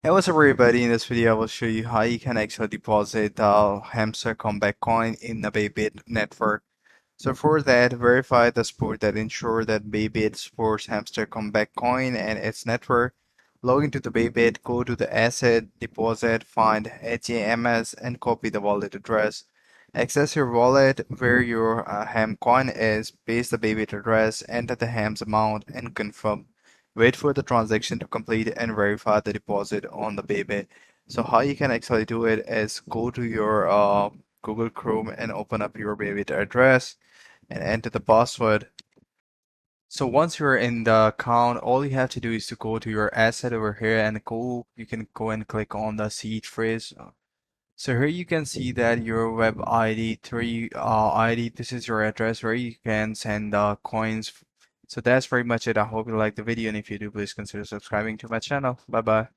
Hey, what's up everybody? In this video, I will show you how you can actually deposit Hamster Kombat Coin in the Bybit network. So for that, verify the support that ensure that Bybit supports Hamster Kombat Coin and its network. Log into the Bybit, go to the asset, deposit, find HAMS and copy the wallet address. Access your wallet where your ham coin is, paste the Bybit address, enter the ham's amount and confirm. Wait for the transaction to complete and verify the deposit on the Bybit. So how you can actually do it is go to your Google Chrome and open up your Bybit address and enter the password. So once you're in the account, all you have to do is to go to your asset over here and you can go and click on the seed phrase. So here you can see that your web ID 3 ID, this is your address where you can send coins. So that's pretty much it. I hope you like the video, and if you do, please consider subscribing to my channel. Bye bye.